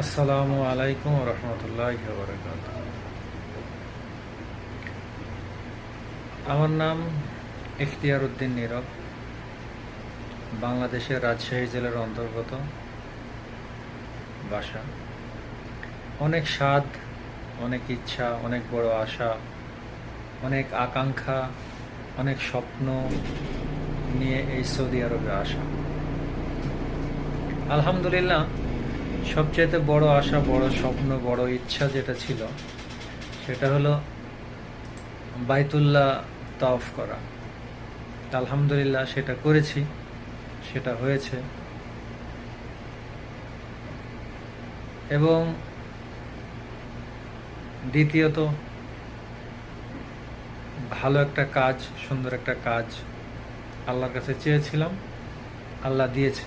আসসালামু আলাইকুম রহমতুল্লাহি ওয়া বারাকাতুহু। আমার নাম ইখতিয়ার উদ্দিন নীরব। বাংলাদেশের রাজশাহী জেলার অন্তর্গত বাসা। অনেক স্বাদ, অনেক ইচ্ছা, অনেক বড় আশা, অনেক আকাঙ্ক্ষা, অনেক স্বপ্ন নিয়ে এই সৌদি আরবে আসা। আলহামদুলিল্লাহ, সবচেয়ে বড় আশা, বড় স্বপ্ন, বড় ইচ্ছা যেটা ছিল সেটা হলো বাইতুল্লাহ তাওয়াফ করা। আলহামদুলিল্লাহ সেটা করেছি, সেটা হয়েছে। এবং দ্বিতীয়ত, ভালো একটা কাজ, সুন্দর একটা কাজ আল্লাহর কাছে চেয়েছিলাম, আল্লাহ দিয়েছে।